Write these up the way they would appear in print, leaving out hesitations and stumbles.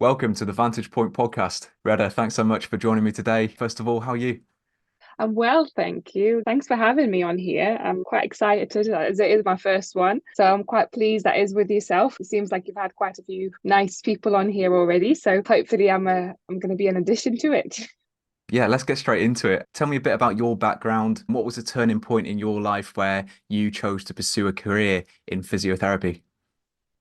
Welcome to the Vantage Point Podcast. Reda, thanks so much for joining me today. First of all, how are you? I'm well, thank you. Thanks for having me on here. I'm quite excited as it is my first one. So I'm quite pleased that is with yourself. It seems like you've had quite a few nice people on here already. So hopefully I'm going to be an addition to it. Yeah, let's get straight into it. Tell me a bit about your background. What was the turning point in your life where you chose to pursue a career in physiotherapy?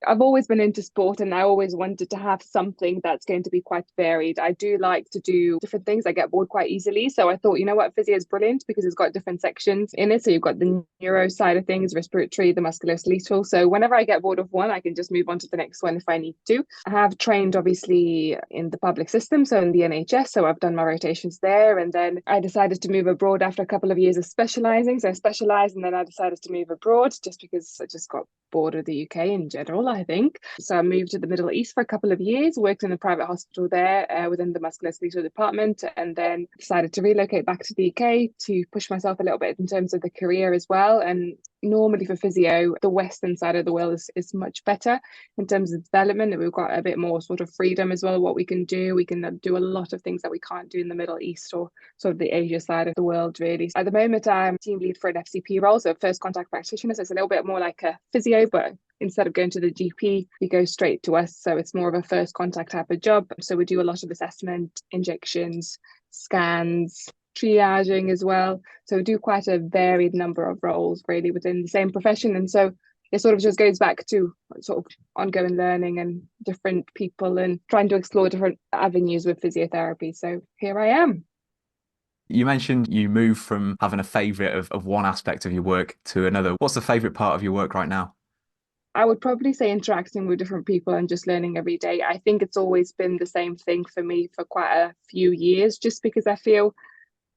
I've always been into sport and I always wanted to have something that's going to be quite varied. I do like to do different things. I get bored quite easily. So I thought, you know what, physio is brilliant because it's got different sections in it. So you've got the neuro side of things, respiratory, the musculoskeletal. So whenever I get bored of one, I can just move on to the next one if I need to. I have trained obviously in the public system, so in the NHS. So I've done my rotations there. And then I decided to move abroad after a couple of years of specializing. So I specialized and then I decided to move abroad just because I just got bored of the UK in general, I think. So I moved to the Middle East for a couple of years, worked in a private hospital there within the musculoskeletal department, and then decided to relocate back to the UK to push myself a little bit in terms of the career as well. And normally for physio, the Western side of the world is much better in terms of development. We've got a bit more sort of freedom as well, what we can do. We can do a lot of things that we can't do in the Middle East or sort of the Asia side of the world, really. At the moment, I'm team lead for an FCP role, so first contact practitioner. So it's a little bit more like a physio, but instead of going to the GP, you go straight to us. So it's more of a first contact type of job. So we do a lot of assessment, injections, scans, triaging as well. So we do quite a varied number of roles really within the same profession. And so it sort of just goes back to sort of ongoing learning and different people and trying to explore different avenues with physiotherapy. So here I am. You mentioned you moved from having a favorite of one aspect of your work to another. What's the favorite part of your work right now? I would probably say interacting with different people and just learning every day. I think it's always been the same thing for me for quite a few years, just because I feel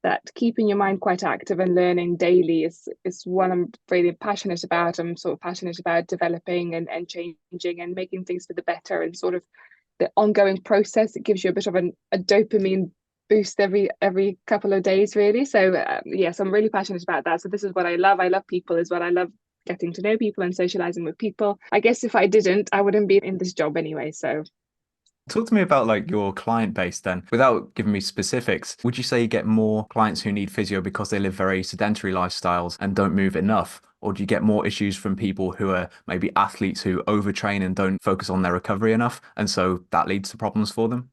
that keeping your mind quite active and learning daily is what I'm really passionate about. I'm sort of passionate about developing and changing and making things for the better and sort of the ongoing process. It gives you a bit of a dopamine boost every couple of days, really. So yes, I'm really passionate about that. So this is what I love. I love people as well. I love getting to know people and socializing with people. I guess if I didn't, I wouldn't be in this job anyway. So Talk to me about like your client base then. Without giving me specifics, would you say you get more clients who need physio because they live very sedentary lifestyles and don't move enough? Or do you get more issues from people who are maybe athletes who overtrain and don't focus on their recovery enough? And so that leads to problems for them?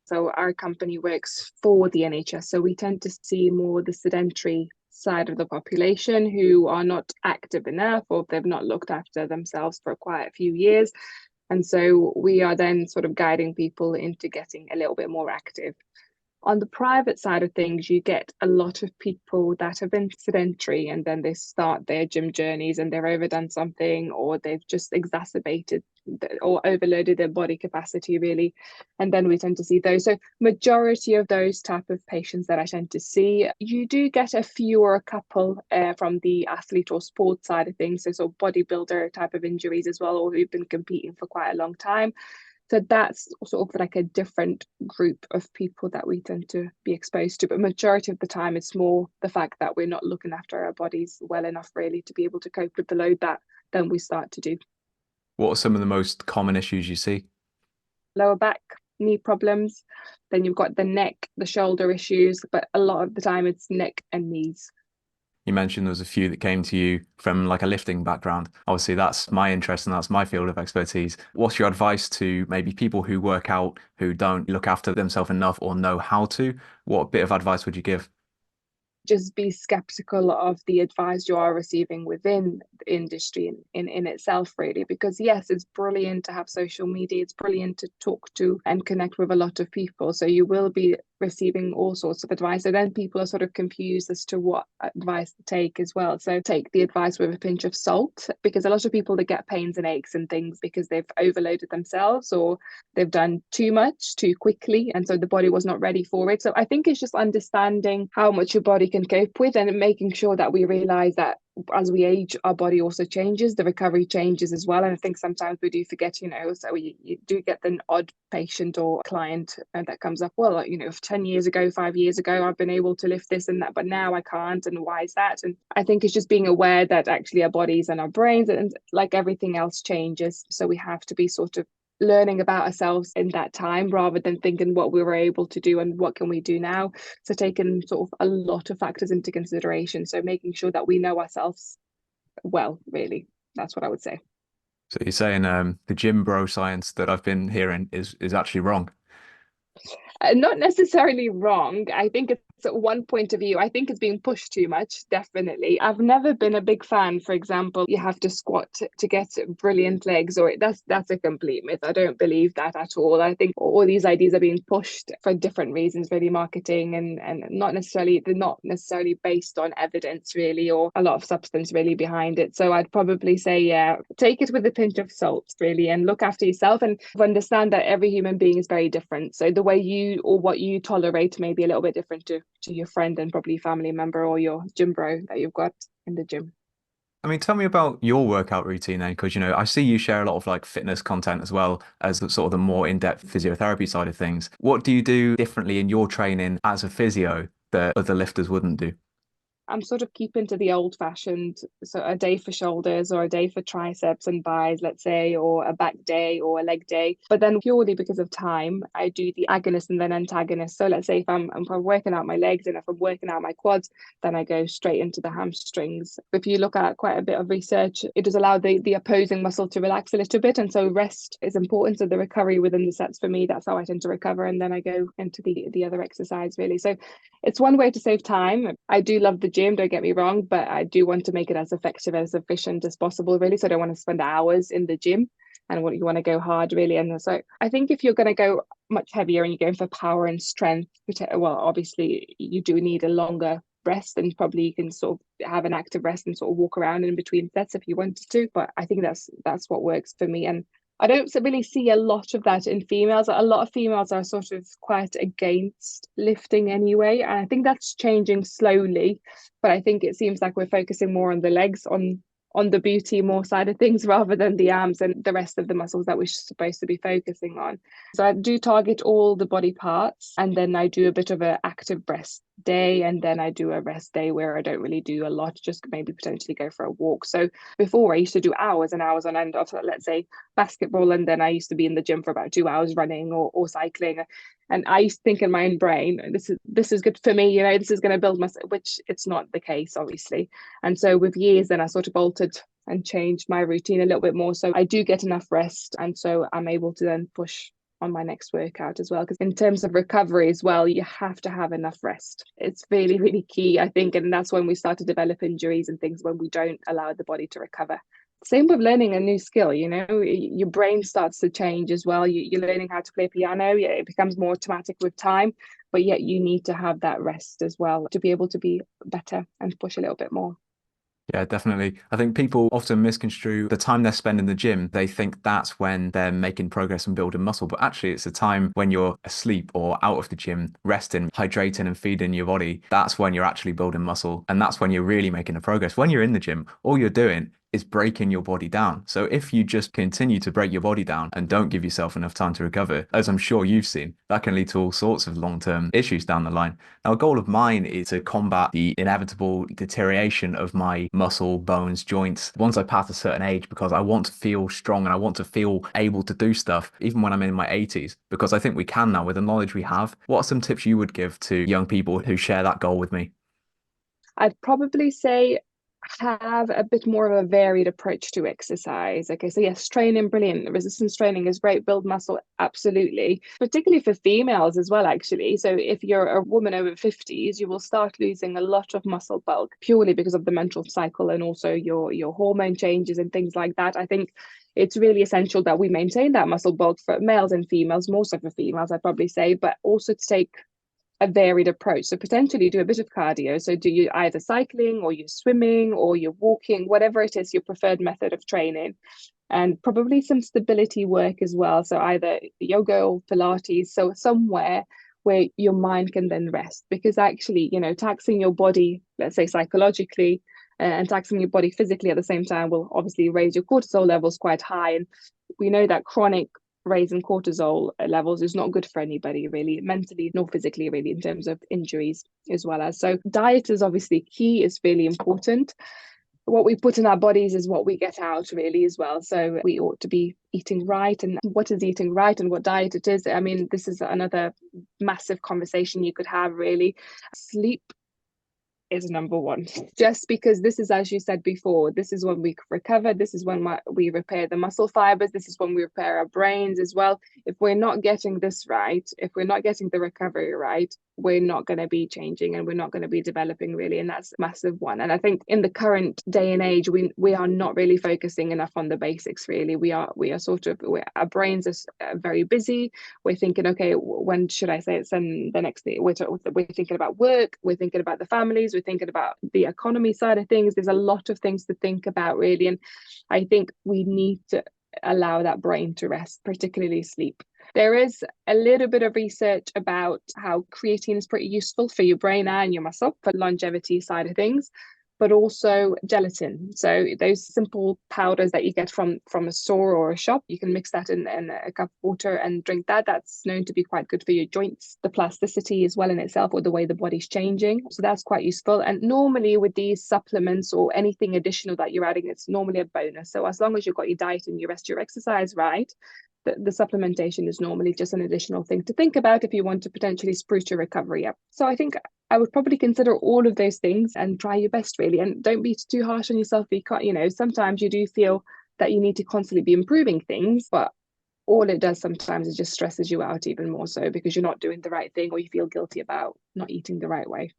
So our company works for the NHS. So we tend to see more the sedentary side of the population who are not active enough or they've not looked after themselves for quite a few years. And so we are then sort of guiding people into getting a little bit more active. On the private side of things, you get a lot of people that have been sedentary and then they start their gym journeys and they've overdone something or they've just exacerbated or overloaded their body capacity really. And then we tend to see those. So majority of those type of patients that I tend to see, you do get a few or a couple from the athlete or sports side of things. So sort of bodybuilder type of injuries as well, or who've been competing for quite a long time. So that's sort of like a different group of people that we tend to be exposed to. But majority of the time, it's more the fact that we're not looking after our bodies well enough, really, to be able to cope with the load that then we start to do. What are some of the most common issues you see? Lower back, knee problems. Then you've got the neck, the shoulder issues. But a lot of the time, it's neck and knees. You mentioned there was a few that came to you from like a lifting background. Obviously, that's my interest and that's my field of expertise. What's your advice to maybe people who work out who don't look after themselves enough or know how to? What bit of advice would you give? Just be skeptical of the advice you are receiving within the industry in itself, really. Because yes, it's brilliant to have social media, it's brilliant to talk to and connect with a lot of people. So you will be receiving all sorts of advice. So then people are sort of confused as to what advice to take as well. So take the advice with a pinch of salt, because a lot of people that get pains and aches and things because they've overloaded themselves or they've done too much too quickly. And so the body was not ready for it. So I think it's just understanding how much your body can cope with and making sure that we realize that as we age, our body also changes, the recovery changes as well. And I think sometimes we do forget, so you do get the odd patient or client that comes up, well, 10 years ago, 5 years ago, I've been able to lift this and that, but now I can't. And why is that? And I think it's just being aware that actually our bodies and our brains and like everything else changes. So we have to be sort of learning about ourselves in that time rather than thinking what we were able to do and what can we do now. So taking sort of a lot of factors into consideration. So making sure that we know ourselves well, really. That's what I would say. So you're saying the gym bro science that I've been hearing is actually wrong. Not necessarily wrong. I think it's one point of view. I think it's being pushed too much, definitely. I've never been a big fan, for example, you have to squat to get brilliant legs, or that's a complete myth. I don't believe that at all. I think all these ideas are being pushed for different reasons, really, marketing and they're not necessarily based on evidence, really, or a lot of substance really behind it. So I'd probably say, yeah, take it with a pinch of salt, really, and look after yourself and understand that every human being is very different. So the way you or what you tolerate may be a little bit different to your friend and probably family member or your gym bro that you've got in the gym. I mean, tell me about your workout routine then, because I see you share a lot of like fitness content as well as the sort of the more in-depth physiotherapy side of things. What do you do differently in your training as a physio that other lifters wouldn't do? I'm sort of keeping to the old fashioned, so a day for shoulders or a day for triceps and buys, let's say, or a back day or a leg day. But then purely because of time, I do the agonist and then antagonist. So let's say if I'm working out my legs and if I'm working out my quads, then I go straight into the hamstrings. If you look at quite a bit of research, it does allow the opposing muscle to relax a little bit. And so rest is important. So the recovery within the sets for me, that's how I tend to recover. And then I go into the other exercise really. So it's one way to save time. I do love the gym, don't get me wrong, but I do want to make it as effective, as efficient as possible, really. So I don't want to spend hours in the gym and you want to go hard, really. And so I think if you're going to go much heavier and you're going for power and strength, well, obviously you do need a longer rest, and probably you can sort of have an active rest and sort of walk around in between sets if you wanted to. But I think that's what works for me. And I don't really see a lot of that in females. A lot of females are sort of quite against lifting anyway. And I think that's changing slowly. But I think it seems like we're focusing more on the legs, on the beauty more side of things rather than the arms and the rest of the muscles that we're supposed to be focusing on. So I do target all the body parts, and then I do a bit of an active rest day, and then I do a rest day where I don't really do a lot, just maybe potentially go for a walk. So before I used to do hours and hours on end of, let's say, basketball, and then I used to be in the gym for about 2 hours running or cycling. And I used to think in my own brain, this is good for me, this is going to build muscle, which it's not the case, obviously. And so with years, then I sort of altered and changed my routine a little bit more. So I do get enough rest. And so I'm able to then push on my next workout as well. Because in terms of recovery as well, you have to have enough rest. It's really, really key, I think. And that's when we start to develop injuries and things, when we don't allow the body to recover. Same with learning a new skill, your brain starts to change as well. You're learning how to play piano. Yeah, it becomes more automatic with time, but yet you need to have that rest as well to be able to be better and push a little bit more. Yeah, definitely. I think people often misconstrue the time they spend in the gym. They think that's when they're making progress and building muscle, but actually it's a time when you're asleep or out of the gym, resting, hydrating and feeding your body. That's when you're actually building muscle, and that's when you're really making a progress. When you're in the gym, all you're doing is breaking your body down. So if you just continue to break your body down and don't give yourself enough time to recover, as I'm sure you've seen, that can lead to all sorts of long-term issues down the line. Now, a goal of mine is to combat the inevitable deterioration of my muscle, bones, joints once I pass a certain age, because I want to feel strong and I want to feel able to do stuff even when I'm in my 80s, because I think we can now with the knowledge we have. What are some tips you would give to young people who share that goal with me? I'd probably say have a bit more of a varied approach to exercise. Okay, so yes, training, brilliant. Resistance training is great, build muscle, absolutely. Particularly for females as well, actually. So if you're a woman over 50s, you will start losing a lot of muscle bulk purely because of the menstrual cycle and also your hormone changes and things like that. I think it's really essential that we maintain that muscle bulk for males and females, more so for females, I'd probably say, but also to take a varied approach. So potentially do a bit of cardio. So do you either cycling or you're swimming or you're walking, whatever it is, your preferred method of training, and probably some stability work as well. So either yoga or Pilates. So somewhere where your mind can then rest, because actually, taxing your body, let's say psychologically, and taxing your body physically at the same time will obviously raise your cortisol levels quite high. And we know that chronic raising cortisol levels is not good for anybody, really, mentally nor physically, really, in terms of injuries as well. As so diet is obviously key, is really important. what we put in our bodies is what we get out really as well. So we ought to be eating right, and what is eating right and what diet it is. I mean, this is another massive conversation you could have really. Sleep is number one, just because this is, as you said before, this is when we recover, this is when we repair the muscle fibers, this is when we repair our brains as well. If we're not getting this right, if we're not getting the recovery right, we're not going to be changing and we're not going to be developing really, and that's a massive one. And I think in the current day and age, we are not really focusing enough on the basics really. We are sort of, our brains are very busy. We're thinking, okay, when should I say it's the next day? We're thinking about work, we're thinking about the families, we're thinking about the economy side of things. There's a lot of things to think about really, and I think we need to allow that brain to rest, particularly sleep. There is a little bit of research about how creatine is pretty useful for your brain and your muscle for longevity side of things, but also gelatin. So those simple powders that you get from a store or a shop, you can mix that in a cup of water and drink that. That's known to be quite good for your joints, the plasticity as well in itself, or the way the body's changing. So that's quite useful. And normally with these supplements or anything additional that you're adding, it's normally a bonus. So as long as you've got your diet and your rest, your exercise right, the supplementation is normally just an additional thing to think about if you want to potentially spruce your recovery up. So I think I would probably consider all of those things and try your best really, and don't be too harsh on yourself, because sometimes you do feel that you need to constantly be improving things, but all it does sometimes is just stresses you out even more so, because you're not doing the right thing or you feel guilty about not eating the right way.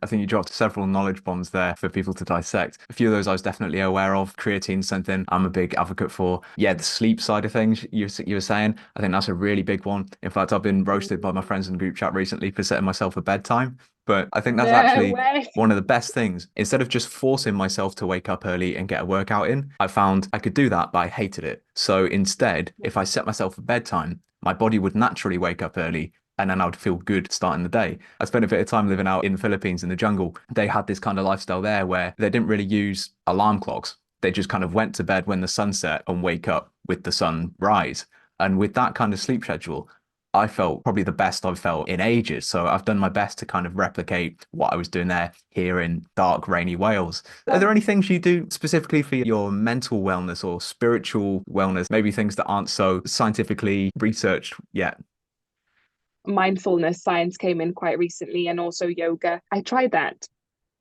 I think you dropped several knowledge bombs there for people to dissect. A few of those I was definitely aware of. Creatine's something I'm a big advocate for. Yeah, the sleep side of things you were saying, I think that's a really big one. In fact, I've been roasted by my friends in the group chat recently for setting myself a bedtime. But I think that's No actually way. one of the best things. Instead of just forcing myself to wake up early and get a workout in, I found I could do that, but I hated it. So instead, if I set myself a bedtime, my body would naturally wake up early and then I would feel good starting the day. I spent a bit of time living out in the Philippines in the jungle. They had this kind of lifestyle there where they didn't really use alarm clocks. They just kind of went to bed when the sun set and wake up with the sunrise. And with that kind of sleep schedule, I felt probably the best I've felt in ages. So I've done my best to kind of replicate what I was doing there here in dark, rainy Wales. Are there any things you do specifically for your mental wellness or spiritual wellness? Maybe things that aren't so scientifically researched yet? Mindfulness science came in quite recently, and also yoga. I tried that,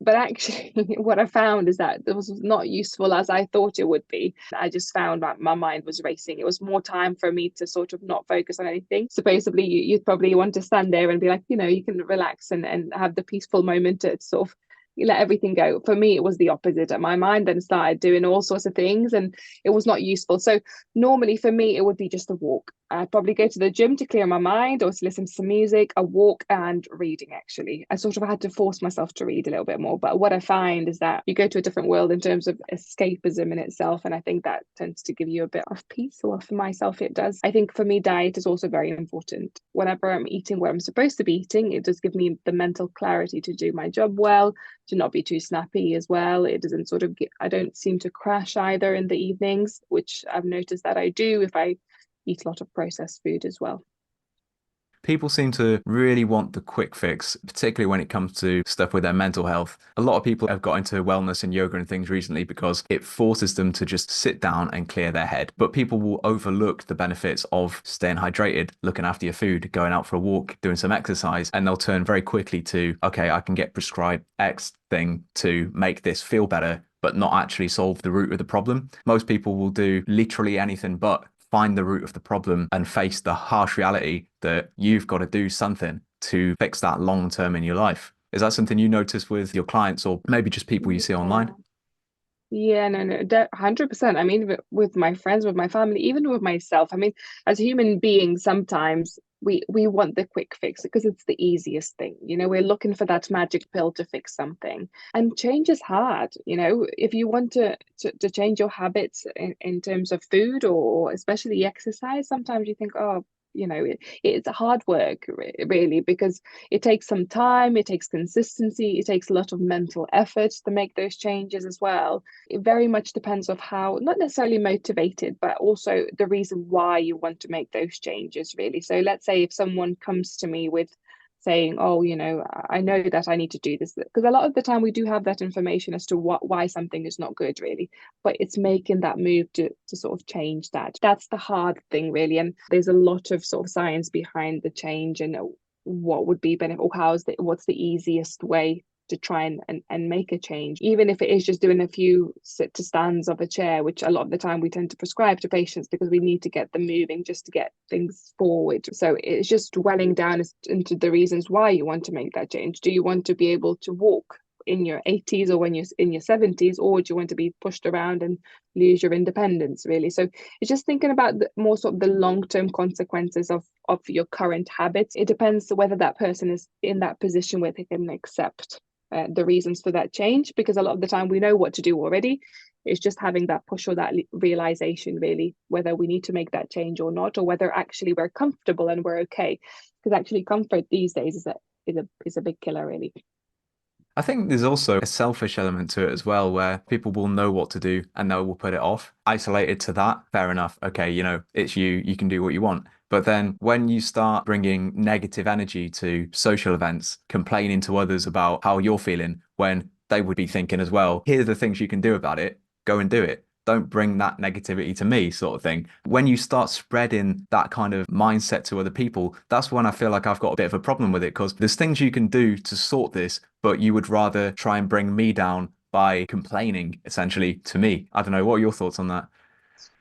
but actually what I found is that it was not useful as I thought it would be. I just found that my mind was racing. It was more time for me to sort of not focus on anything. Supposedly you'd probably want to stand there and be like, you can relax and have the peaceful moment to sort of let everything go. For me, it was the opposite. My mind then started doing all sorts of things and it was not useful. So normally for me, it would be just a walk. I'd probably go to the gym to clear my mind or to listen to some music, a walk, and reading. Actually, I sort of had to force myself to read a little bit more. But what I find is that you go to a different world in terms of escapism in itself. And I think that tends to give you a bit of peace, or for myself, it does. I think for me, diet is also very important. Whenever I'm eating what I'm supposed to be eating, it does give me the mental clarity to do my job well, to not be too snappy as well. It doesn't sort of I don't seem to crash either in the evenings, which I've noticed that I do if I eat a lot of processed food as well. People seem to really want the quick fix, particularly when it comes to stuff with their mental health. A lot of people have got into wellness and yoga and things recently because it forces them to just sit down and clear their head. But people will overlook the benefits of staying hydrated, looking after your food, going out for a walk, doing some exercise, and they'll turn very quickly to, okay, I can get prescribed X thing to make this feel better, but not actually solve the root of the problem. Most people will do literally anything but find the root of the problem and face the harsh reality that you've got to do something to fix that long term in your life. Is that something you notice with your clients or maybe just people you see online? Yeah, no, 100%. I mean, with my friends, with my family, even with myself. I mean, as human beings, sometimes we want the quick fix because it's the easiest thing. We're looking for that magic pill to fix something. And change is hard. If you want to change your habits in terms of food or especially exercise, sometimes you think, oh, it's hard work really, because it takes some time, it takes consistency, it takes a lot of mental effort to make those changes as well. It very much depends on how, not necessarily motivated, but also the reason why you want to make those changes really. So let's say if someone comes to me with saying, oh, I know that I need to do this, because a lot of the time we do have that information as to why something is not good, really, but it's making that move to sort of change that. That's the hard thing, really. And there's a lot of sort of science behind the change and what would be benefit, or what's the easiest way to try and make a change, even if it is just doing a few sit to stands of a chair, which a lot of the time we tend to prescribe to patients because we need to get them moving just to get things forward. So it's just dwelling down into the reasons why you want to make that change. Do you want to be able to walk in your 80s or when you're in your 70s, or do you want to be pushed around and lose your independence, really? So it's just thinking about more sort of the long-term consequences of your current habits. It depends whether that person is in that position where they can accept the reasons for that change, because a lot of the time we know what to do already. It's just having that push or that realization, really, whether we need to make that change or not, or whether actually we're comfortable and we're okay. Because actually comfort these days is a big killer, really. I think there's also a selfish element to it as well, where people will know what to do and they will put it off. Isolated to that, fair enough. Okay, it's you can do what you want. But then when you start bringing negative energy to social events, complaining to others about how you're feeling, when they would be thinking as well, here are the things you can do about it, go and do it. Don't bring that negativity to me, sort of thing. When you start spreading that kind of mindset to other people, that's when I feel like I've got a bit of a problem with it, because there's things you can do to sort this, but you would rather try and bring me down by complaining essentially to me. I don't know. What are your thoughts on that?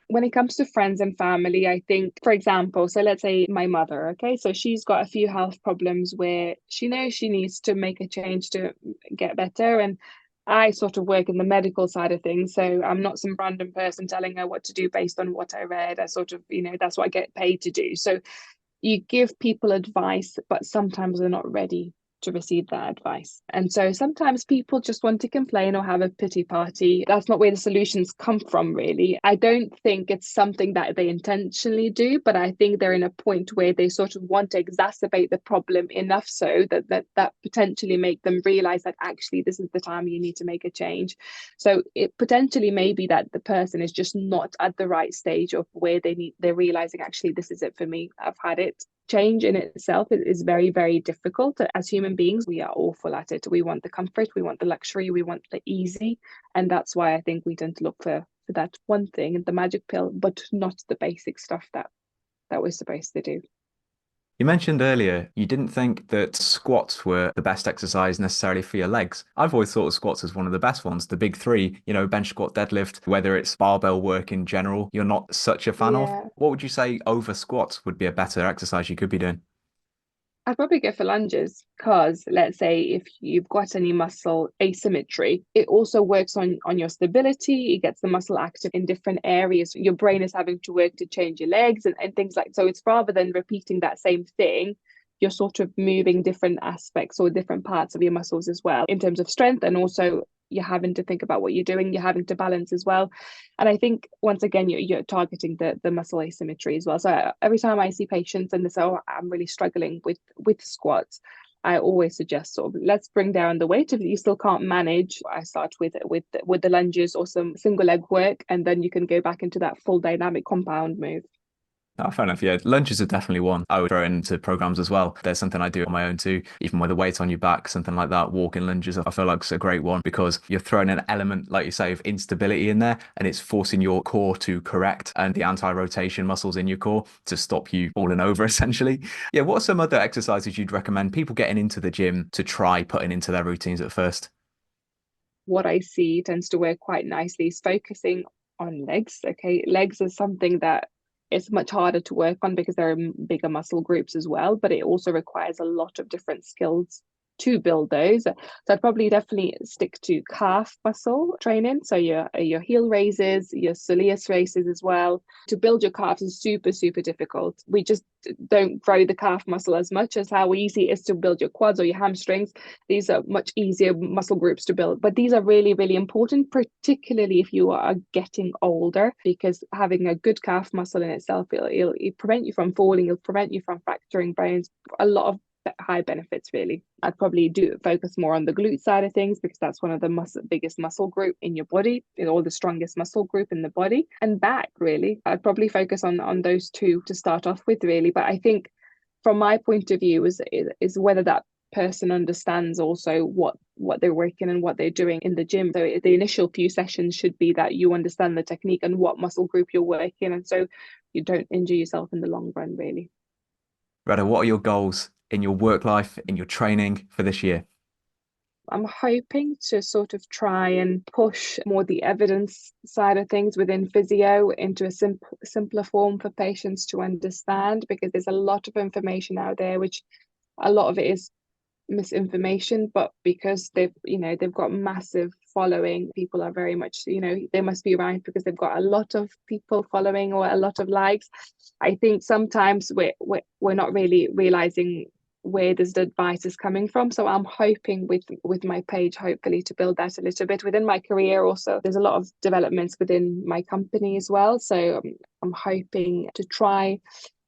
When it comes to friends and family, I think, for example, so let's say my mother, okay, so she's got a few health problems where she knows she needs to make a change to get better. And I sort of work in the medical side of things. So I'm not some random person telling her what to do based on what I read. I sort of, that's what I get paid to do. So you give people advice, but sometimes they're not ready to receive that advice. And so sometimes people just want to complain or have a pity party. That's not where the solutions come from, really. I don't think it's something that they intentionally do, but I think they're in a point where they sort of want to exacerbate the problem enough so that potentially make them realize that actually this is the time you need to make a change. So it potentially may be that the person is just not at the right stage of where they're realizing actually this is it for me. I've had it. Change in itself is very, very difficult. As human beings, we are awful at it. We want the comfort, we want the luxury, we want the easy. And that's why I think we tend to look for that one thing, the magic pill, but not the basic stuff that we're supposed to do. You mentioned earlier you didn't think that squats were the best exercise necessarily for your legs. I've always thought of squats as one of the best ones, the big three, bench, squat, deadlift, whether it's barbell work in general, you're not such a fan of. Yeah. What would you say over squats would be a better exercise you could be doing? I'd probably go for lunges because let's say if you've got any muscle asymmetry, it also works on your stability. It gets the muscle active in different areas. Your brain is having to work to change your legs and things like so. It's rather than repeating that same thing, you're sort of moving different aspects or different parts of your muscles as well in terms of strength, and also you're having to think about what you're doing, you're having to balance as well. And I think once again you're targeting the muscle asymmetry as well. So every time I see patients and they say, oh, I'm really struggling with squats, I always suggest sort of let's bring down the weight. If you still can't manage, I start with the lunges or some single leg work, and then you can go back into that full dynamic compound move. Oh, fair enough. Yeah, lunges are definitely one I would throw into programs as well. There's something I do on my own too, even with a weight on your back, something like that. Walking lunges, I feel like it's a great one because you're throwing an element, like you say, of instability in there, and it's forcing your core to correct and the anti-rotation muscles in your core to stop you falling over, essentially. Yeah, what are some other exercises you'd recommend people getting into the gym to try putting into their routines at first? What I see tends to work quite nicely is focusing on legs. Okay, legs is something that it's much harder to work on because there are bigger muscle groups as well, but it also requires a lot of different skills to build those. So I'd probably definitely stick to calf muscle training. So your heel raises, your soleus raises as well. To build your calves is super, super difficult. We just don't grow the calf muscle as much as how easy it is to build your quads or your hamstrings. These are much easier muscle groups to build, but these are really, really important, particularly if you are getting older, because having a good calf muscle in itself, it'll prevent you from falling, it'll prevent you from fracturing bones. A lot of high benefits, really. I'd probably do focus more on the glute side of things because that's one of the biggest muscle group in your body, or the strongest muscle group in the body. And back, really, I'd probably focus on those two to start off with, really. But I think from my point of view is whether that person understands also what they're working and what they're doing in the gym. So the initial few sessions should be that you understand the technique and what muscle group you're working, and so you don't injure yourself in the long run, really. Reda, what are your goals in your work life, in your training for this year? I'm hoping to sort of try and push more the evidence side of things within physio into a simpler form for patients to understand, because there's a lot of information out there, which a lot of it is misinformation, but because they've got massive following, people are very much, they must be right because they've got a lot of people following or a lot of likes. I think sometimes we're not really realizing where this advice is coming from. So I'm hoping with my page, hopefully, to build that a little bit within my career. Also, there's a lot of developments within my company as well, so I'm hoping to try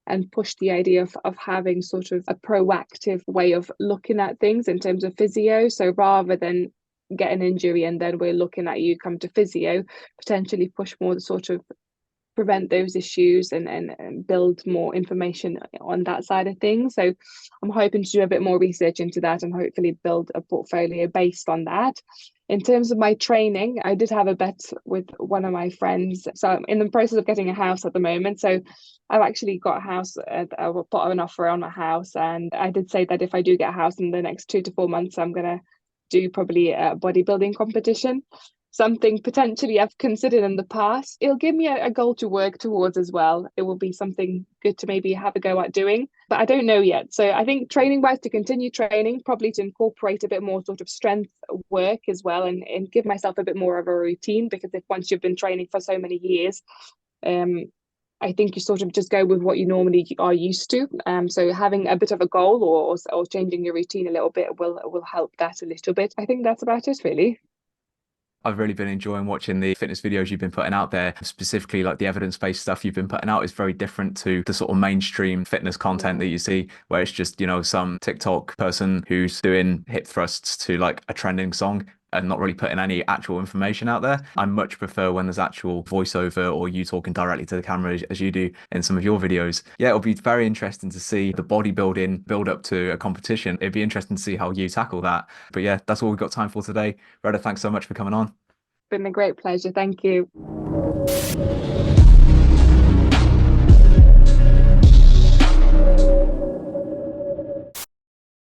and push the idea of having sort of a proactive way of looking at things in terms of physio. So rather than get an injury and then we're looking at you come to physio, potentially push more the sort of prevent those issues and build more information on that side of things. So I'm hoping to do a bit more research into that and hopefully build a portfolio based on that. In terms of my training, I did have a bet with one of my friends. So I'm in the process of getting a house at the moment. So I've actually got a house. I will put an offer on a house. And I did say that if I do get a house in the next 2 to 4 months, I'm going to do probably a bodybuilding competition. Something potentially I've considered in the past. It'll give me a goal to work towards as well. It will be something good to maybe have a go at doing, but I don't know yet. So I think training wise, to continue training, probably to incorporate a bit more sort of strength work as well, and give myself a bit more of a routine, because if once you've been training for so many years, I think you sort of just go with what you normally are used to. So having a bit of a goal or changing your routine a little bit will help that a little bit. I think that's about it, really. I've really been enjoying watching the fitness videos you've been putting out there, specifically like the evidence-based stuff you've been putting out is very different to the sort of mainstream fitness content that you see, where it's just, some TikTok person who's doing hip thrusts to like a trending song and not really putting any actual information out there. I much prefer when there's actual voiceover or you talking directly to the camera as you do in some of your videos. Yeah, it'll be very interesting to see the bodybuilding build up to a competition. It'd be interesting to see how you tackle that. But yeah, that's all we've got time for today. Reda, thanks so much for coming on. Been a great pleasure. Thank you.